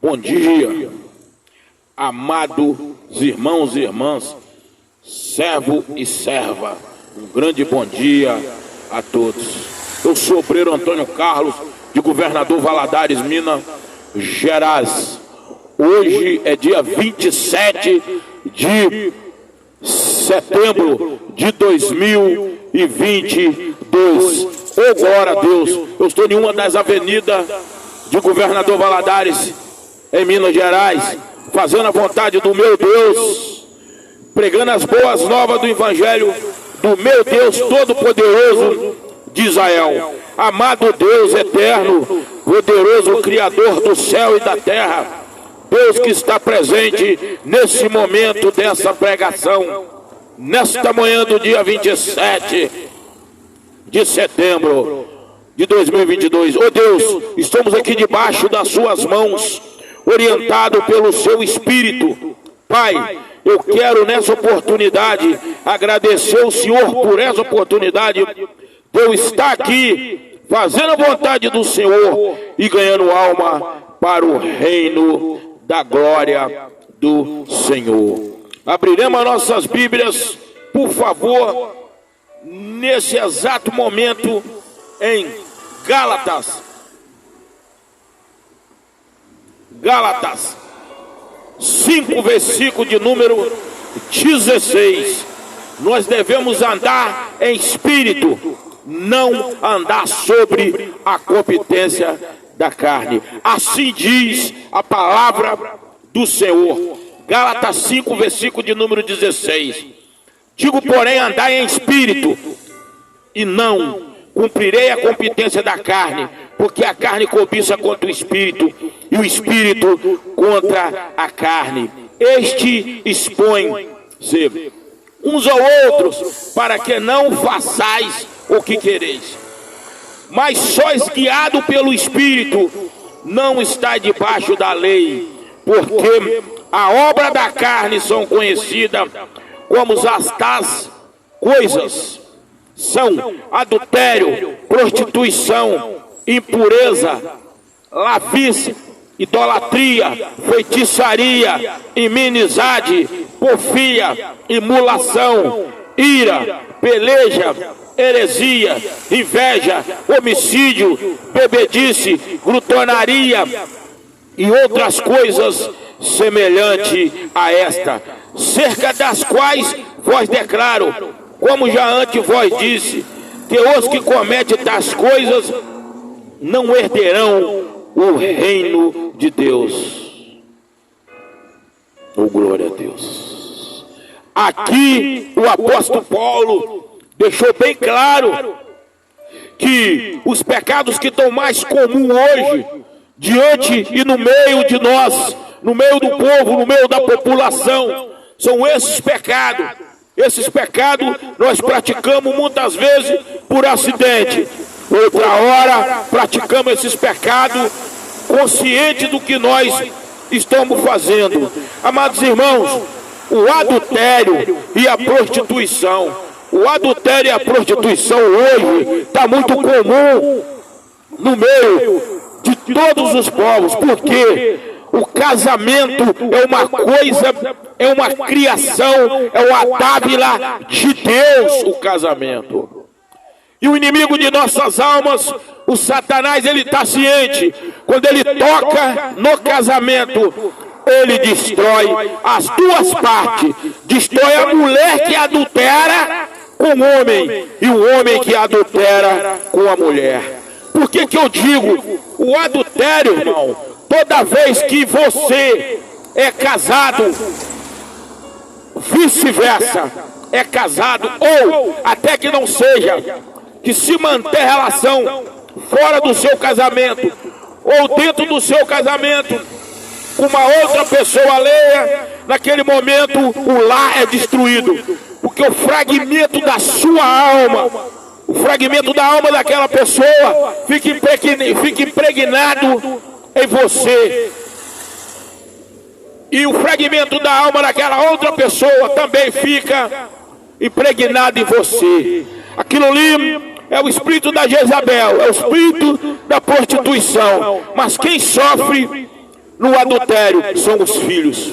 Bom dia, amados irmãos e irmãs, servo e serva. Um grande bom dia a todos. Eu sou o obreiro Antônio Carlos, de Governador Valadares, Minas Gerais. Hoje é dia 27 de setembro de 2022. Oh, glória a Deus! Eu estou em uma das avenidas de Governador Valadares, em Minas Gerais, fazendo a vontade do meu Deus, pregando as boas novas do Evangelho do meu Deus Todo-Poderoso de Israel. Amado Deus eterno, poderoso Criador do céu e da terra, Deus que está presente nesse momento dessa pregação, nesta manhã do dia 27 de setembro de 2022. Oh Deus, estamos aqui debaixo das suas mãos, orientado pelo seu Espírito. Pai, eu quero nessa oportunidade agradecer ao Senhor por essa oportunidade de eu estar aqui fazendo a vontade do Senhor e ganhando alma para o reino da glória do Senhor. Abriremos as nossas Bíblias, por favor, nesse exato momento em Gálatas 5, versículo de número 16. Nós devemos andar em espírito, não andar sobre a competência da carne. Assim diz a palavra do Senhor. Gálatas 5, versículo de número 16. Digo, porém, andar em espírito, e não cumprirei a competência da carne, porque a carne cobiça contra o espírito, e o espírito contra a carne. Este expõe-se uns ao outros, para que não façais o que quereis. Mas sois guiado pelo Espírito, não está debaixo da lei, porque a obra da carne são conhecidas como as tais coisas: são adultério, prostituição, impureza, lavícia, idolatria, feitiçaria, inimizade, porfia, emulação, ira, peleja, heresia, inveja, homicídio, bebedice, glutonaria e outras coisas semelhantes a esta, cerca das quais vos declaro, como já antes vos disse, que os que cometem tais coisas não herderão o reino de Deus. Oh, glória a Deus. Aqui o apóstolo Paulo deixou bem claro que os pecados que estão mais comuns hoje, diante e no meio de nós, no meio do povo, no meio da população, são esses pecados. Esses pecados nós praticamos muitas vezes por acidente. Outra hora praticamos esses pecados consciente do que nós estamos fazendo. Amados irmãos, o adultério e a prostituição, o adultério e a prostituição hoje está muito comum no meio de todos os povos, porque o casamento é uma coisa, é uma criação, é uma dádiva de Deus, o casamento. E o inimigo de nossas almas, o Satanás, ele está ciente. Quando ele toca no casamento, ele destrói as duas partes. Destrói a mulher que adultera com o homem e o homem que adultera com a mulher. Por que que eu digo o adultério, irmão? Toda vez que você é casado, vice-versa, é casado, ou até que não seja, que se manter relação fora do seu casamento, ou dentro do seu casamento, com uma outra pessoa alheia, naquele momento o lar é destruído, porque o fragmento da sua alma, o fragmento da alma daquela pessoa fica impregnado em você, e o fragmento da alma daquela outra pessoa também fica impregnado em você. Aquilo ali é o espírito da Jezabel, é o espírito da prostituição. Mas quem sofre no adultério são os filhos.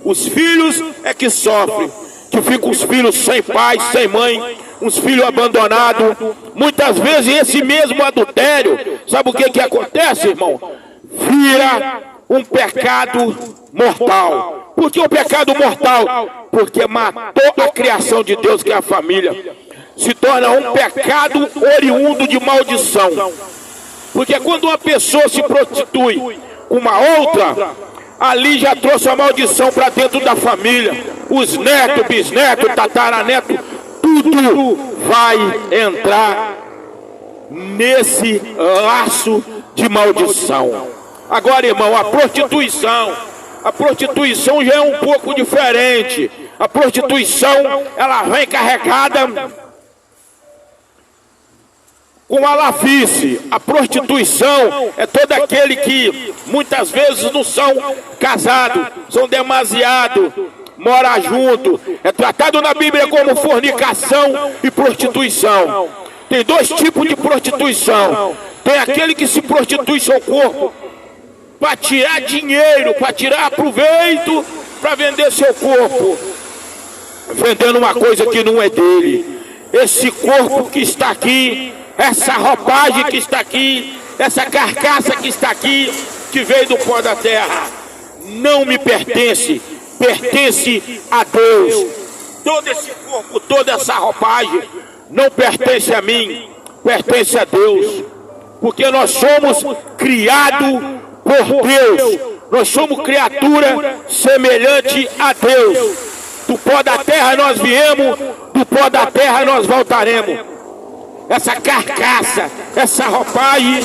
Os filhos é que sofrem, que ficam os filhos sem pai, sem mãe, uns filhos abandonados. Muitas vezes esse mesmo adultério, sabe o que acontece, irmão? Vira um pecado mortal. Por que o pecado mortal? Porque matou a criação de Deus, que é a família. Se torna um pecado oriundo de maldição. Porque quando uma pessoa se prostitui com uma outra, ali já trouxe a maldição para dentro da família. Os netos, bisnetos, tataranetos, tudo vai entrar nesse laço de maldição. Agora, irmão, a prostituição já é um pouco diferente. A prostituição, ela vem carregada com a lavície. A prostituição é todo aquele que muitas vezes não são casados, são demasiado, mora junto. É tratado na Bíblia como fornicação e prostituição. Tem dois tipos de prostituição. Tem aquele que se prostitui seu corpo para tirar dinheiro, para tirar proveito, para vender seu corpo, vendendo uma coisa que não é dele. Esse corpo que está aqui, essa roupagem que está aqui, essa carcaça que está aqui, que veio do pó da terra, não me pertence, pertence a Deus. Todo esse corpo, toda essa roupagem não pertence a mim, pertence a Deus. Porque nós somos criados por Deus. Nós somos criatura semelhante a Deus. Do pó da terra nós viemos, do pó da terra nós voltaremos. Essa carcaça, essa roupagem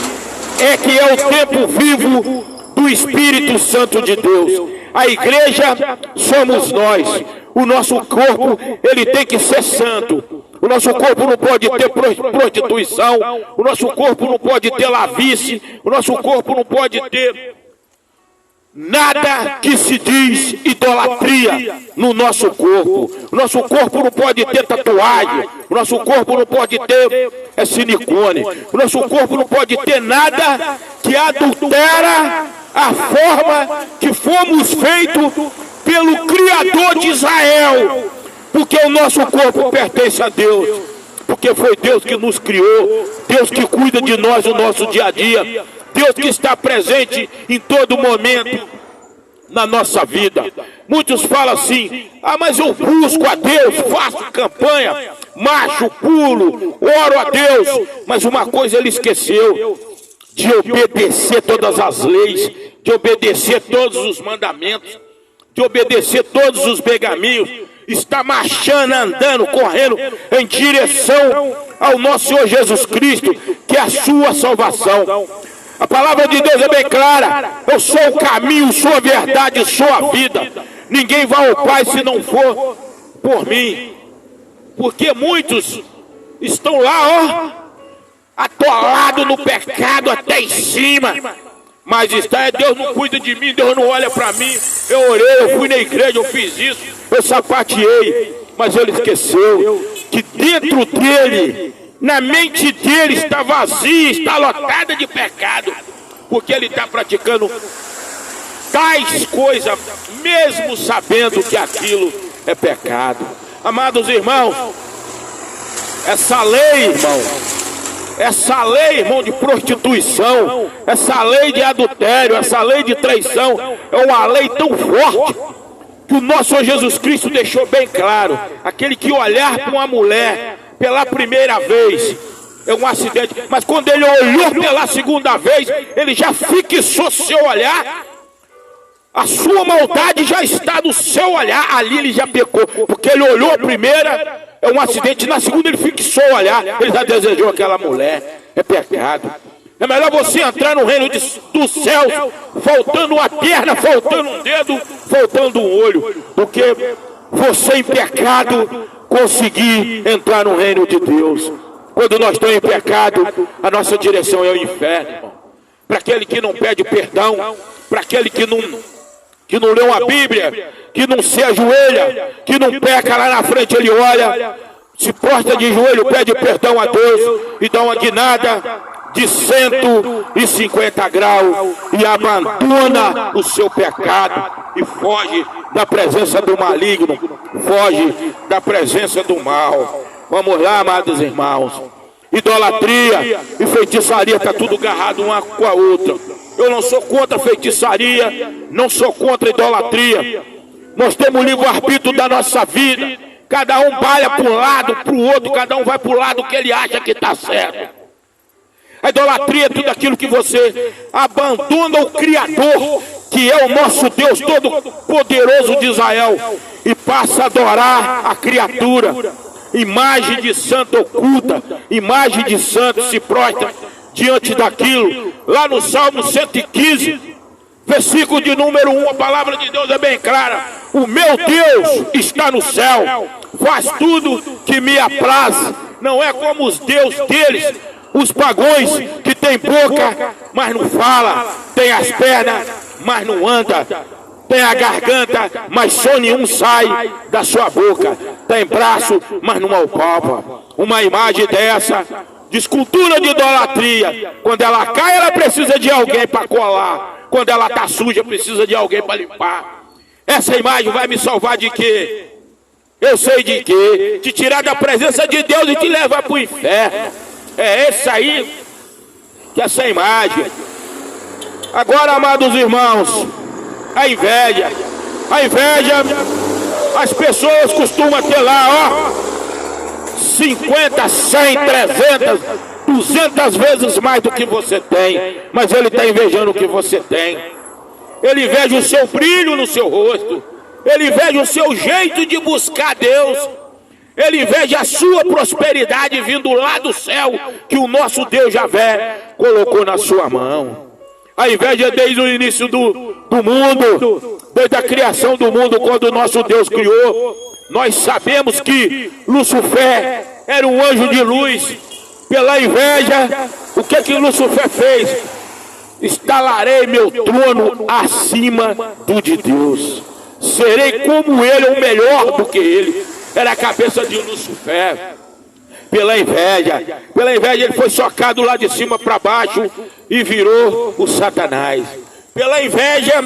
é que é o tempo vivo do Espírito Santo de Deus. A igreja somos nós. O nosso corpo, ele tem que ser santo. O nosso corpo não pode ter prostituição. O nosso corpo não pode ter lavície. O nosso corpo não pode ter nada que se diz idolatria no nosso corpo. O nosso corpo não pode ter tatuagem. O nosso corpo não pode ter silicone. O nosso corpo não pode ter nada que adultera a forma que fomos feitos pelo Criador de Israel. Porque o nosso corpo pertence a Deus. Porque foi Deus que nos criou. Deus que cuida de nós no nosso dia a dia. Deus que está presente em todo momento na nossa vida. Muitos falam assim: ah, mas eu busco a Deus, faço campanha, marcho, pulo, oro a Deus. Mas uma coisa ele esqueceu: de obedecer todas as leis, de obedecer todos os mandamentos, de obedecer todos os pergaminhos. Está marchando, andando, correndo em direção ao nosso Senhor Jesus Cristo, que é a sua salvação. A palavra de Deus é bem clara: eu sou o caminho, sou a verdade, sou a vida. Ninguém vai ao Pai se não for por mim. Porque muitos estão lá, atolados no pecado até em cima. Mas Deus não cuida de mim, Deus não olha para mim. Eu orei, eu fui na igreja, eu fiz isso, eu sapateei. Mas ele esqueceu que dentro dele, na mente dele, está vazia, está lotada de pecado. Porque ele está praticando tais coisas, mesmo sabendo que aquilo é pecado. Amados irmãos, essa lei, irmão, de prostituição, essa lei de adultério, essa lei de traição, é uma lei tão forte que o nosso Senhor Jesus Cristo deixou bem claro: aquele que olhar para uma mulher pela primeira vez é um acidente, mas quando ele olhou pela segunda vez, ele já fixou seu olhar. A sua maldade já está no seu olhar, ali ele já pecou, porque ele olhou a primeira, é um acidente, na segunda ele fixou o olhar, ele já desejou aquela mulher, é pecado. É melhor você entrar no reino dos céus, faltando uma perna, faltando um dedo, faltando um olho, do que você em pecado conseguir entrar no reino de Deus. Quando nós estamos em pecado, a nossa direção é o inferno, irmão. Para aquele que não pede perdão, para aquele que não lê uma Bíblia, que não se ajoelha, que não peca lá na frente, ele olha, se porta de joelho, pede perdão a Deus e dá uma guinada, de 150 graus e abandona o seu pecado e foge da presença do maligno, foge da presença do mal. Vamos lá, amados irmãos. Idolatria e feitiçaria está tudo agarrado uma com a outra. Eu não sou contra feitiçaria, não sou contra idolatria. Nós temos o livre-arbítrio da nossa vida. Cada um balha para um lado, para o outro, cada um vai para o lado que ele acha que está certo. A idolatria é tudo aquilo que você abandona o Criador, que é o nosso Deus Todo-Poderoso de Israel, e passa a adorar a criatura. Imagem de santo oculta, imagem de santo se prostra diante daquilo. Lá no Salmo 115, versículo de número 1, a palavra de Deus é bem clara. O meu Deus está no céu, faz tudo que me apraz. Não é como os deuses deles, os pagões, que tem boca, mas não fala, tem as pernas, mas não anda, tem a garganta, mas som nenhum sai da sua boca, tem braço, mas não apalpa. Uma imagem dessa, de escultura de idolatria, quando ela cai, ela precisa de alguém para colar. Quando ela está suja, precisa de alguém para limpar. Essa imagem vai me salvar de quê? Eu sei de quê? Te tirar da presença de Deus e te levar para o inferno. É esse aí, que é essa imagem. Agora, amados irmãos, a inveja, as pessoas costumam ter lá, ó, 50, 100, 300, 200 vezes mais do que você tem, mas ele está invejando o que você tem. Ele inveja o seu brilho no seu rosto, ele inveja o seu jeito de buscar Deus, ele inveja a sua prosperidade vindo lá do céu, que o nosso Deus Javé colocou na sua mão. A inveja é desde o início do mundo, desde a criação do mundo, quando o nosso Deus criou. Nós sabemos que Lúcifer era um anjo de luz. Pela inveja, o que Lúcifer fez? Instalarei meu trono acima do de Deus. Serei como ele, ou melhor do que ele. Era a cabeça de Lúcifer. Pela inveja ele foi socado lá de cima para baixo e virou o Satanás. Pela inveja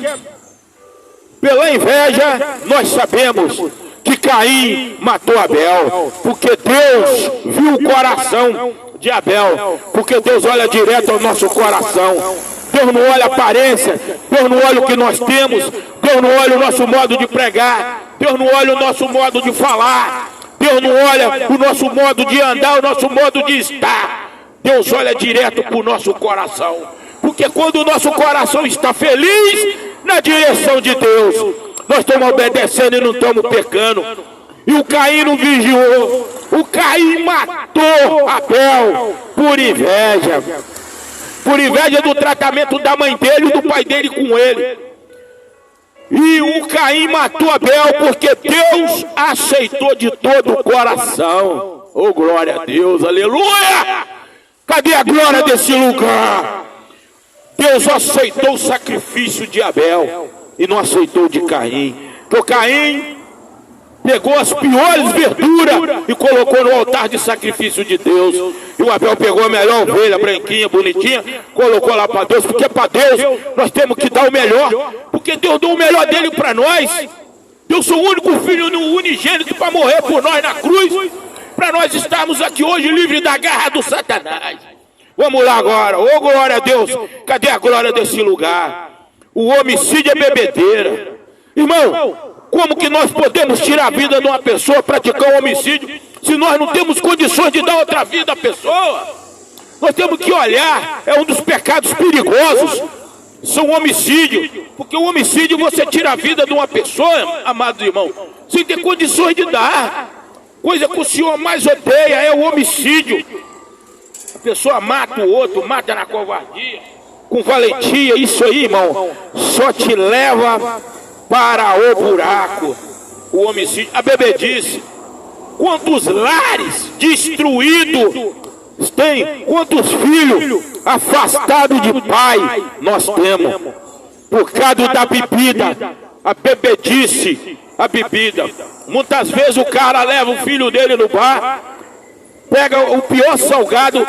nós sabemos que Caim matou Abel, porque Deus viu o coração de Abel, porque Deus olha direto ao nosso coração. Deus não olha a aparência, Deus não olha o que nós temos, Deus não olha o nosso modo de pregar, Deus não olha o nosso modo de falar, Deus não olha o nosso modo de andar, o nosso modo de estar. Deus olha direto para o nosso coração, porque quando o nosso coração está feliz na direção de Deus, nós estamos obedecendo e não estamos pecando. E o Caim não vigiou, o Caim matou Abel por inveja do tratamento da mãe dele e do pai dele com ele. E o Caim matou Abel porque Deus aceitou de todo o coração. Oh, glória a Deus, aleluia! Cadê a glória desse lugar? Deus aceitou o sacrifício de Abel e não aceitou de Caim. Porque Caim pegou as piores verduras e colocou no altar de sacrifício de Deus. E o Abel pegou a melhor ovelha, branquinha, bonitinha, colocou lá para Deus. Porque para Deus nós temos que dar o melhor. Porque Deus deu o melhor dele para nós. Deus é o único filho unigênito para morrer por nós na cruz, para nós estarmos aqui hoje livres da garra do Satanás. Vamos lá agora. Ô, glória a Deus. Cadê a glória desse lugar? O homicídio é bebedeira. Irmão, como que nós podemos tirar a vida de uma pessoa, praticar um homicídio, se nós não temos condições de dar outra vida à pessoa? Nós temos que olhar, é um dos pecados perigosos, são o homicídio. Porque o homicídio você tira a vida de uma pessoa, amados irmãos, sem ter condições de dar. Coisa que o Senhor mais odeia é o homicídio. A pessoa mata o outro, mata na covardia, com valentia. Isso aí, irmão, só te leva para o buraco. O homicídio, a bebedice. Quantos lares destruídos tem, quantos filhos afastados de pai nós temos por causa da bebida, a bebedice, a bebida. Muitas vezes o cara leva o filho dele no bar, pega o pior salgado,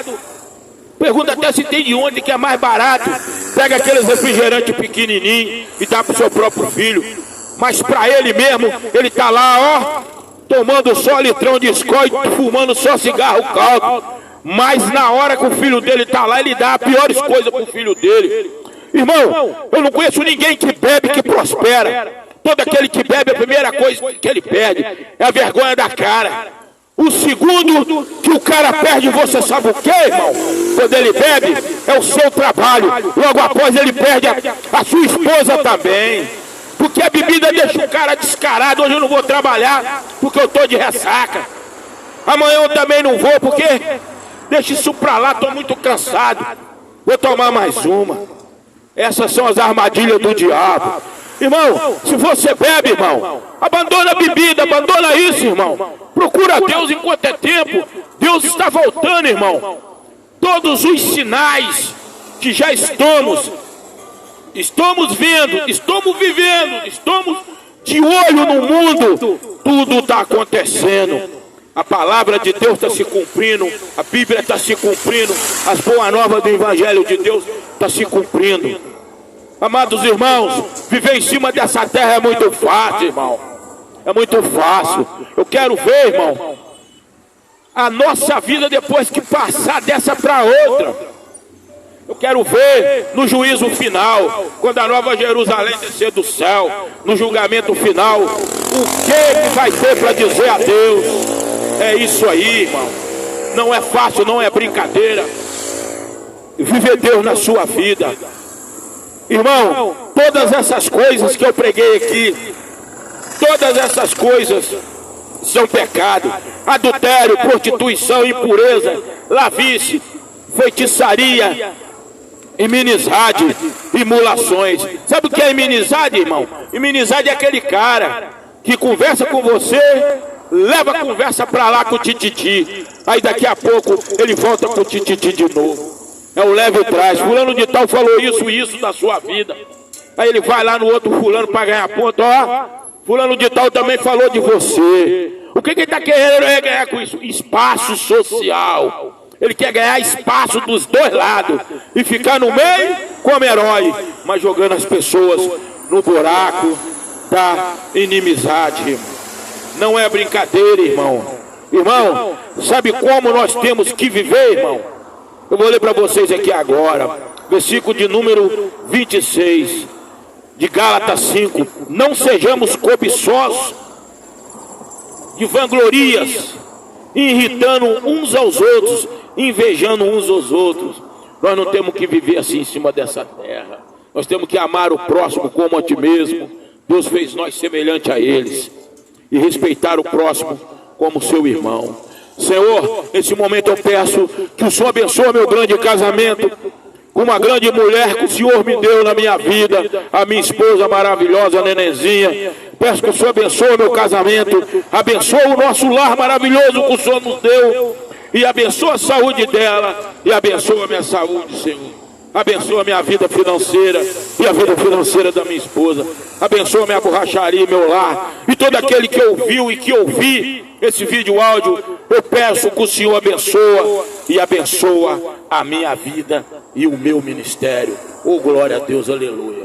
Pergunta até se tem de onde que é mais barato. Pega aqueles refrigerantes pequenininhos e dá pro seu próprio filho. Mas pra ele mesmo, ele tá lá, ó, tomando só litrão de Skol e fumando só cigarro caldo. Mas na hora que o filho dele tá lá, ele dá as piores coisas pro filho dele. Irmão, eu não conheço ninguém que bebe que prospera. Todo aquele que bebe, a primeira coisa que ele perde é a vergonha da cara. O segundo que o cara perde, você sabe o que, irmão? Quando ele bebe, é o seu trabalho. Logo após ele perde a sua esposa também. Porque a bebida deixa o cara descarado. Hoje eu não vou trabalhar porque eu tô de ressaca. Amanhã eu também não vou porque deixa isso pra lá, tô muito cansado. Vou tomar mais uma. Essas são as armadilhas do diabo. Irmão, se você bebe, irmão, abandona a bebida, abandona isso, irmão. Procura Deus enquanto é tempo. Deus está voltando, irmão. Todos os sinais que já estamos vendo, estamos vivendo, estamos de olho no mundo, tudo está acontecendo. A palavra de Deus está se cumprindo, a Bíblia está se cumprindo, as boas novas do Evangelho de Deus está se cumprindo. Amados irmãos, viver em cima dessa terra é muito fácil, irmão. É muito fácil. Eu quero ver, irmão, a nossa vida depois que passar dessa para outra. Eu quero ver no juízo final, quando a nova Jerusalém descer do céu, no julgamento final, o que vai ter para dizer a Deus. É isso aí, irmão. Não é fácil, não é brincadeira. Viver Deus na sua vida. Irmão, todas essas coisas que eu preguei aqui, todas essas coisas são pecado. Adultério, prostituição, impureza, lavície, feitiçaria, inimizade, imulações. Sabe o que é inimizade, irmão? Inimizade é aquele cara que conversa com você, leva a conversa pra lá com o tititi. Aí daqui a pouco ele volta com o tititi de novo. É o leve e traz. Fulano de tal falou isso da sua vida. Aí ele vai lá no outro fulano para ganhar ponto. Ó, fulano de tal também falou de você. O que ele está querendo é ganhar com isso? Espaço social. Ele quer ganhar espaço dos dois lados. E ficar no meio como herói. Mas jogando as pessoas no buraco da inimizade. Não é brincadeira, irmão. Irmão, sabe como nós temos que viver, irmão? Eu vou ler para vocês aqui agora, versículo de número 26, de Gálatas 5. Não sejamos cobiçosos de vanglorias, irritando uns aos outros, invejando uns aos outros. Nós não temos que viver assim em cima dessa terra. Nós temos que amar o próximo como a ti mesmo. Deus fez nós semelhante a eles. E respeitar o próximo como seu irmão. Senhor, nesse momento eu peço que o Senhor abençoe meu grande casamento com uma grande mulher que o Senhor me deu na minha vida, a minha esposa maravilhosa, a Nenenzinha. Peço que o Senhor abençoe meu casamento, abençoe o nosso lar maravilhoso que o Senhor nos deu, e abençoe a saúde dela, e abençoe a minha saúde, Senhor. Abençoa a minha vida financeira e a vida financeira da minha esposa. Abençoa a minha borracharia e meu lar. E todo aquele que ouviu e que ouvi esse vídeo áudio, eu peço que o Senhor abençoa e abençoa a minha vida e o meu ministério. Oh, glória a Deus, aleluia.